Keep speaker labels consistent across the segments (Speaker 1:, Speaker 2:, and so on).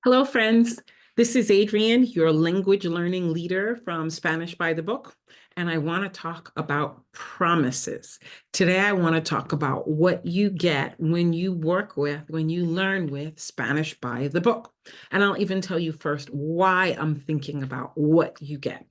Speaker 1: Hello, friends. This is Adrienne, your language learning leader from Spanish by the Book, and I want to talk about promises. Today, I want to talk about what you get when you when you learn with Spanish by the Book. And I'll even tell you first why I'm thinking about what you get.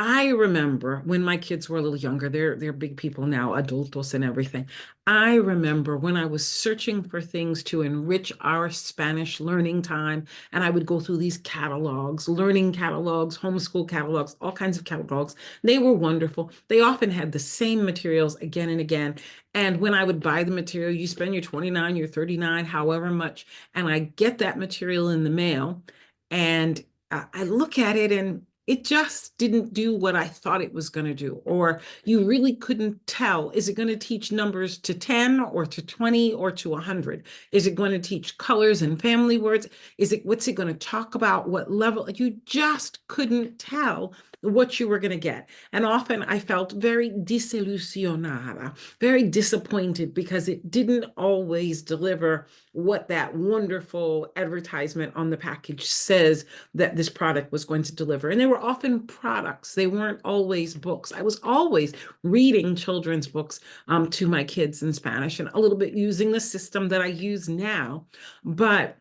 Speaker 1: I remember when my kids were a little younger, they're big people now, adultos and everything. I remember when I was searching for things to enrich our Spanish learning time, and I would go through these catalogs, learning catalogs, homeschool catalogs, all kinds of catalogs. They were wonderful. They often had the same materials again and again. And when I would buy the material, you spend your 29, your 39, however much, and I get that material in the mail, and I look at it and it just didn't do what I thought it was going to do. Or you really couldn't tell, is it going to teach numbers to 10 or to 20 or to 100? Is it going to teach colors and family words? What's it going to talk about? What level? You just couldn't tell what you were going to get. And often I felt very desilusionada, very disappointed because it didn't always deliver what that wonderful advertisement on the package says that this product was going to deliver. And they were often products. They weren't always books. I was always reading children's books to my kids in Spanish and a little bit using the system that I use now. But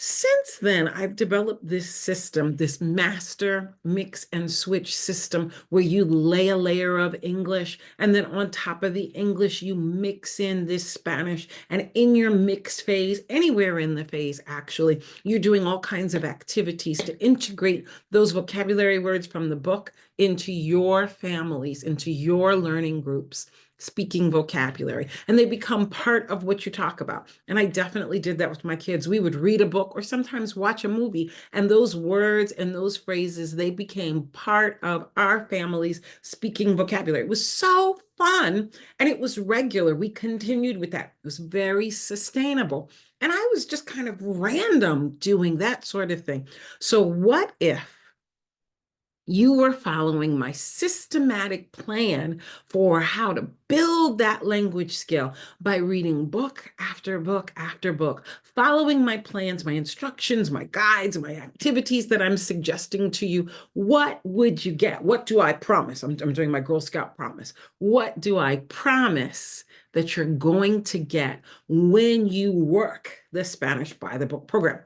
Speaker 1: since then, I've developed this system, this master mix and switch system where you lay a layer of English and then on top of the English, you mix in this Spanish. And in your mix phase, anywhere in the phase, actually, you're doing all kinds of activities to integrate those vocabulary words from the book into your families, into your learning groups, speaking vocabulary, and they become part of what you talk about. And I definitely did that with my kids. We would read a book or sometimes watch a movie, and those words and those phrases, they became part of our family's speaking vocabulary. It was so fun and it was regular. We continued with that. It was very sustainable. And I was just kind of random doing that sort of thing. So what if you were following my systematic plan for how to build that language skill by reading book after book after book, following my plans, my instructions, my guides, my activities that I'm suggesting to you? What would you get? What do I promise? I'm doing my Girl Scout promise. What do I promise that you're going to get when you work the Spanish by the Book program?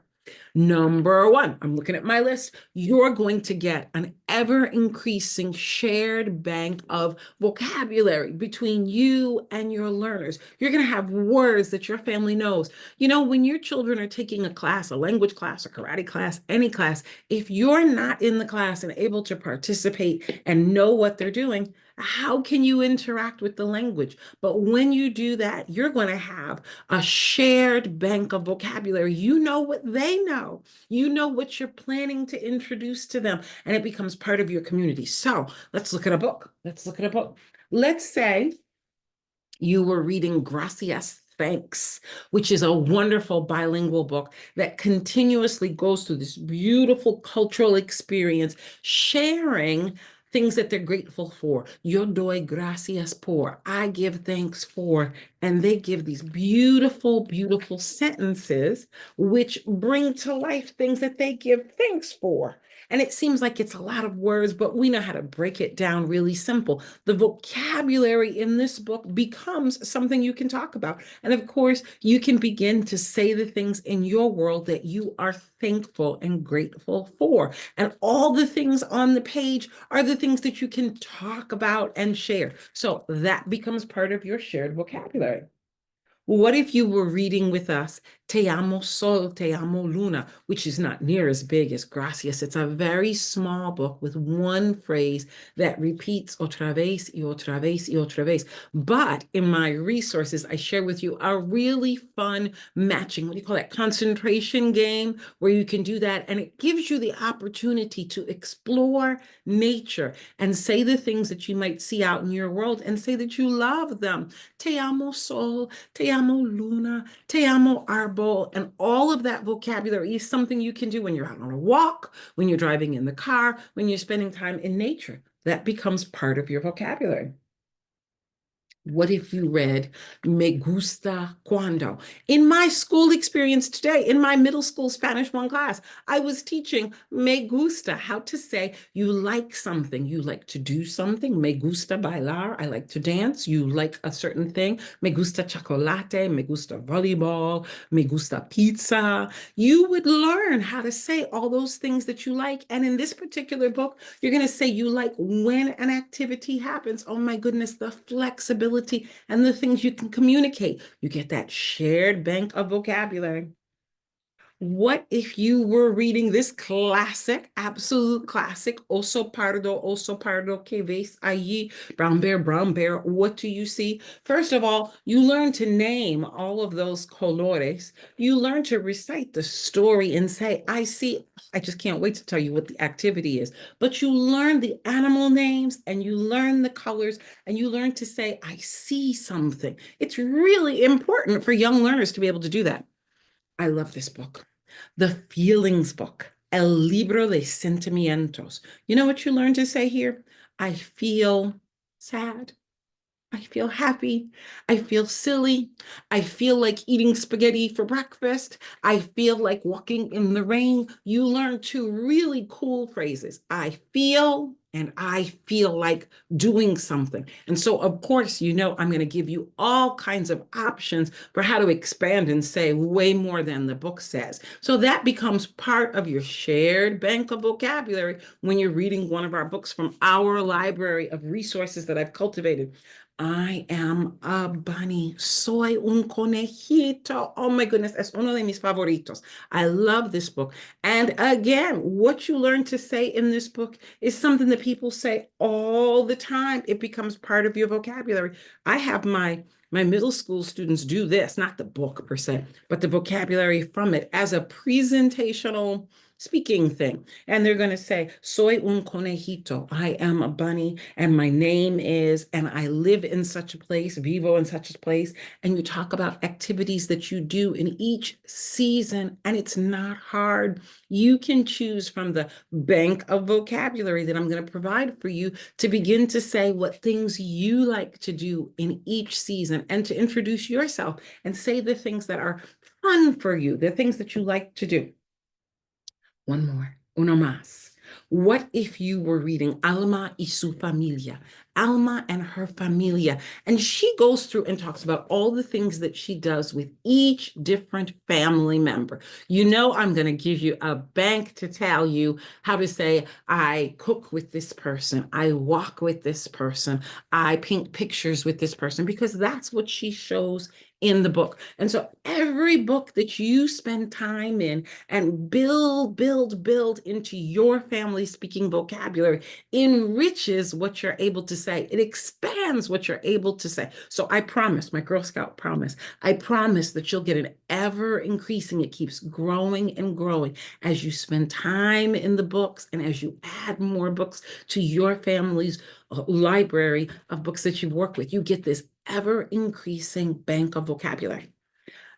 Speaker 1: Number one, I'm looking at my list. You're going to get an ever increasing shared bank of vocabulary between you and your learners. You're going to have words that your family knows. You know, when your children are taking a class, a language class, a karate class, any class, if you're not in the class and able to participate and know what they're doing, how can you interact with the language? But when you do that, you're going to have a shared bank of vocabulary. You know what they know. You know what you're planning to introduce to them, and it becomes part of your community. So let's look at a book. Let's look at a book. Let's say you were reading Gracias, Thanks, which is a wonderful bilingual book that continuously goes through this beautiful cultural experience, sharing things that they're grateful for. Yo doy gracias por, I give thanks for, and they give these beautiful, beautiful sentences which bring to life things that they give thanks for. And it seems like it's a lot of words, but we know how to break it down really simple. The vocabulary in this book becomes something you can talk about. And of course, you can begin to say the things in your world that you are thankful and grateful for. And all the things on the page are the things that you can talk about and share. So that becomes part of your shared vocabulary. What if you were reading with us Te amo sol, te amo luna, which is not near as big as Gracias. It's a very small book with one phrase that repeats otra vez y otra vez y otra vez. But in my resources, I share with you a really fun matching, what do you call that, concentration game, where you can do that. And it gives you the opportunity to explore nature and say the things that you might see out in your world and say that you love them. Te amo sol, te amo luna, te amo arbol, and all of that vocabulary is something you can do when you're out on a walk, when you're driving in the car, when you're spending time in nature. That becomes part of your vocabulary. What if you read Me gusta cuando? In my school experience today, in my middle school Spanish 1 class, I was teaching me gusta, how to say you like something. You like to do something. Me gusta bailar. I like to dance. You like a certain thing. Me gusta chocolate. Me gusta volleyball. Me gusta pizza. You would learn how to say all those things that you like. And in this particular book, you're going to say you like when an activity happens. Oh my goodness, the flexibility and the things you can communicate. You get that shared bank of vocabulary. What if you were reading this classic, absolute classic, oso pardo, que ves allí, brown bear, what do you see? First of all, you learn to name all of those colores. You learn to recite the story and say, I see, I just can't wait to tell you what the activity is. But you learn the animal names and you learn the colors and you learn to say, I see something. It's really important for young learners to be able to do that. I love this book. The Feelings Book, El Libro de Sentimientos. You know what you learn to say here? I feel sad. I feel happy. I feel silly. I feel like eating spaghetti for breakfast. I feel like walking in the rain. You learn two really cool phrases. I feel and I feel like doing something. And so, of course, you know, I'm going to give you all kinds of options for how to expand and say way more than the book says. So that becomes part of your shared bank of vocabulary when you're reading one of our books from our library of resources that I've cultivated. I am a bunny. Soy un conejito. Oh my goodness, es uno de mis favoritos. I love this book. And again, what you learn to say in this book is something that people say all the time. It becomes part of your vocabulary. I have my middle school students do this, not the book per se, but the vocabulary from it as a presentational speaking thing. And they're going to say, soy un conejito. I am a bunny and my name is, and I live in such a place, vivo in such a place. And you talk about activities that you do in each season, and it's not hard. You can choose from the bank of vocabulary that I'm going to provide for you to begin to say what things you like to do in each season and to introduce yourself and say the things that are fun for you, the things that you like to do. One more, uno más. What if you were reading Alma y su familia? Alma and her familia. And she goes through and talks about all the things that she does with each different family member. You know, I'm going to give you a bank to tell you how to say, I cook with this person, I walk with this person, I paint pictures with this person, because that's what she shows in the book. And so every book that you spend time in and build into your family speaking vocabulary enriches what you're able to say. It expands what you're able to say. So I promise, my Girl Scout promise, I promise that you'll get an ever increasing, it keeps growing and growing as you spend time in the books and as you add more books to your family's library of books that you work with. You get this ever increasing bank of vocabulary.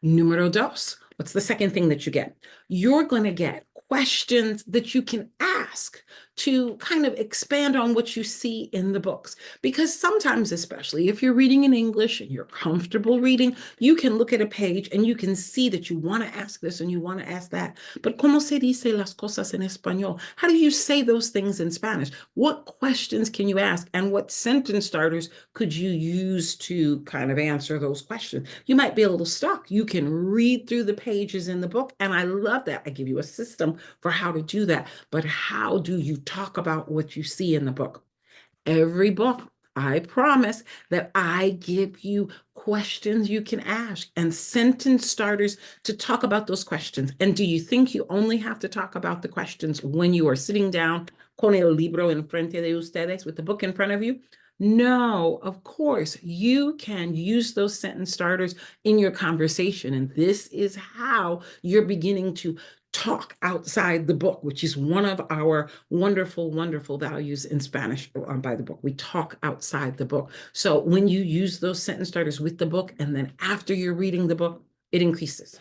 Speaker 1: Número dos, what's the second thing that you get? You're going to get questions that you can ask to kind of expand on what you see in the books. Because sometimes, especially if you're reading in English and you're comfortable reading, you can look at a page and you can see that you want to ask this and you want to ask that. But ¿cómo se dice las cosas en español? How do you say those things in Spanish? What questions can you ask? And what sentence starters could you use to kind of answer those questions? You might be a little stuck. You can read through the pages in the book. And I love that. I give you a system for how to do that. But how do you talk about what you see in the book? Every book, I promise that I give you questions you can ask and sentence starters to talk about those questions. And do you think you only have to talk about the questions when you are sitting down con el libro enfrente de ustedes, with the book in front of you? No, of course, you can use those sentence starters in your conversation. And this is how you're beginning to talk outside the book, which is one of our wonderful, wonderful values in Spanish by the book. We talk outside the book. So when you use those sentence starters with the book, and then after you're reading the book, it increases.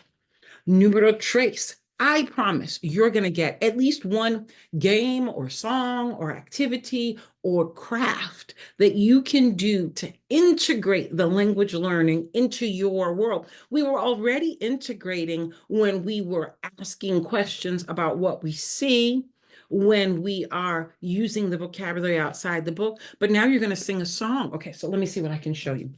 Speaker 1: Número tres, I promise you're going to get at least one game or song or activity or craft that you can do to integrate the language learning into your world. We were already integrating when we were asking questions about what we see, when we are using the vocabulary outside the book, but now you're going to sing a song. Okay, so let me see what I can show you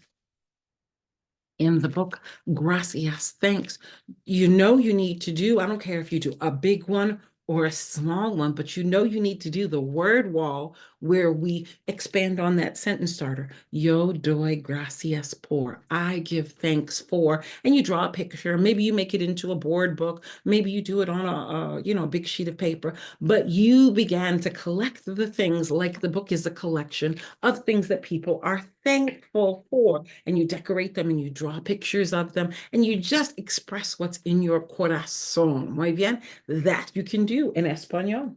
Speaker 1: in the book. Gracias, thanks. You know you need to do, I don't care if you do a big one or a small one, but you know you need to do the word wall where we expand on that sentence starter. Yo doy gracias por. I give thanks for. And you draw a picture. Maybe you make it into a board book. Maybe you do it on a big sheet of paper. But you began to collect the things, like the book is a collection of things that people are thankful for. And you decorate them and you draw pictures of them and you just express what's in your corazón. Muy bien. That you can do in Espanol.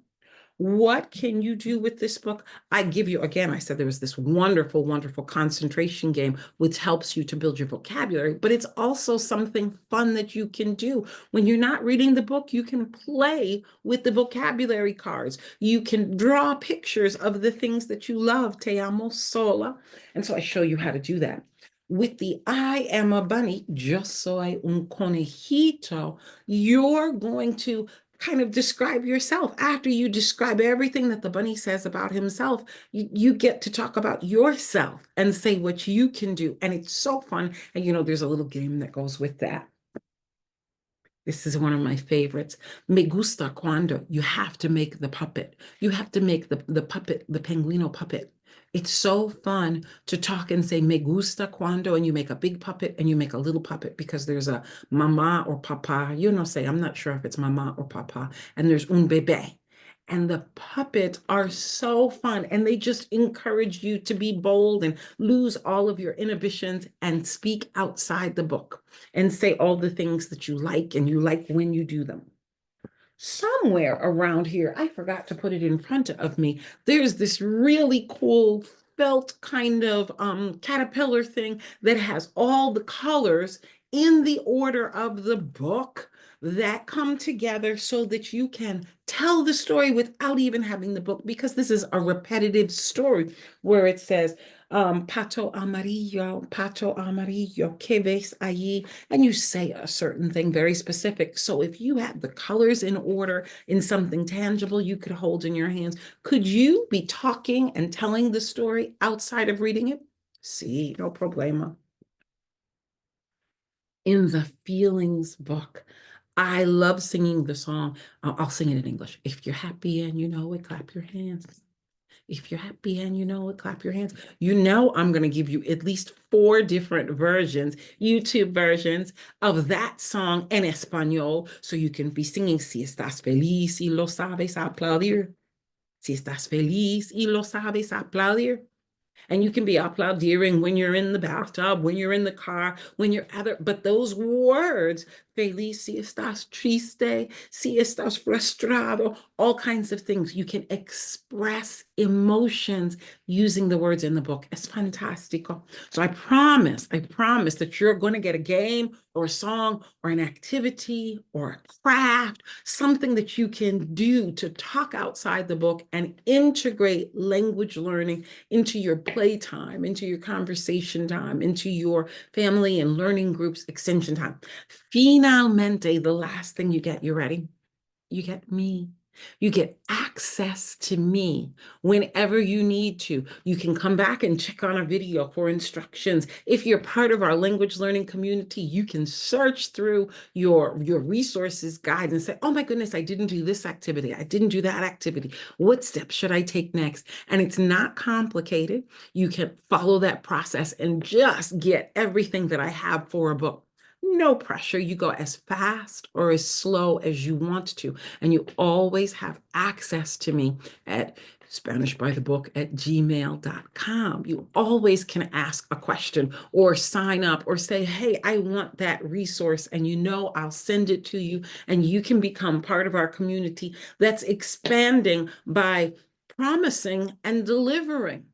Speaker 1: What can you do with this book? I give you, again, I said there was this wonderful, wonderful concentration game, which helps you to build your vocabulary, but it's also something fun that you can do. When you're not reading the book, you can play with the vocabulary cards. You can draw pictures of the things that you love. Te amo sola. And so I show you how to do that. With the I am a bunny, yo soy un conejito, you're going to kind of describe yourself. After you describe everything that the bunny says about himself, you get to talk about yourself and say what you can do. And it's so fun. And there's a little game that goes with that. This is one of my favorites. Me gusta cuando. You have to make the puppet. You have to make the puppet, the penguino puppet. It's so fun to talk and say me gusta cuando, and you make a big puppet and you make a little puppet because there's a mama or papa. Say, I'm not sure if it's mama or papa, and there's un bebé. And the puppets are so fun, and they just encourage you to be bold and lose all of your inhibitions and speak outside the book and say all the things that you like and you like when you do them. Somewhere around here, I forgot to put it in front of me, there's this really cool felt kind of caterpillar thing that has all the colors in the order of the book that come together so that you can tell the story without even having the book, because this is a repetitive story where it says, pato amarillo, ¿qué ves allí? And you say a certain thing very specific. So if you had the colors in order in something tangible you could hold in your hands, could you be talking and telling the story outside of reading it? Sí, no problema. In the feelings book, I love singing the song. I'll sing it in English. If you're happy and you know it, clap your hands. If you're happy and you know it, clap your hands. I'm going to give you at least 4 different versions, YouTube versions of that song en español, so you can be singing si estás feliz y lo sabes aplaudir. Si estás feliz y lo sabes aplaudir. And you can be aplaudiring when you're in the bathtub, when you're in the car, when you're other, but those words, feliz, si estás triste, si estás frustrado, all kinds of things. You can express emotions using the words in the book. Es fantástico. So I promise that you're going to get a game or a song or an activity or a craft, something that you can do to talk outside the book and integrate language learning into your playtime, into your conversation time, into your family and learning groups extension time. Finalmente, the last thing you get, you ready? You get me. You get access to me whenever you need to. You can come back and check on a video for instructions. If you're part of our language learning community, you can search through your resources guide and say, oh my goodness, I didn't do this activity. I didn't do that activity. What steps should I take next? And it's not complicated. You can follow that process and just get everything that I have for a book. No pressure. You go as fast or as slow as you want to. And you always have access to me at SpanishByTheBook@gmail.com. You always can ask a question or sign up or say, hey, I want that resource. And I'll send it to you. And you can become part of our community that's expanding by promising and delivering.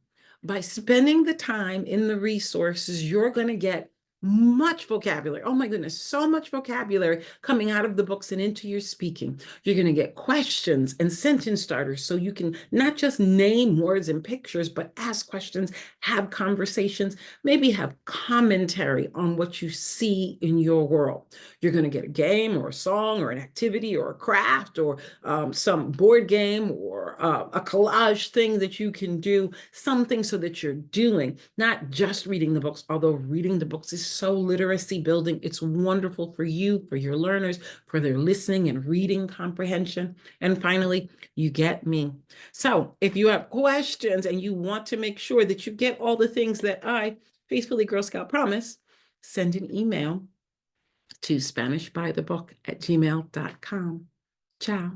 Speaker 1: By spending the time in the resources, you're going to get much vocabulary. Oh my goodness, so much vocabulary coming out of the books and into your speaking. You're going to get questions and sentence starters so you can not just name words and pictures, but ask questions, have conversations, maybe have commentary on what you see in your world. You're going to get a game or a song or an activity or a craft or some board game or a collage thing that you can do, something so that you're doing, not just reading the books, although reading the books is so literacy building. It's wonderful for you, for your learners, for their listening and reading comprehension. And finally, you get me. So if you have questions and you want to make sure that you get all the things that I, Faithfully Girl Scout, promise, send an email to SpanishByTheBook@gmail.com. Ciao.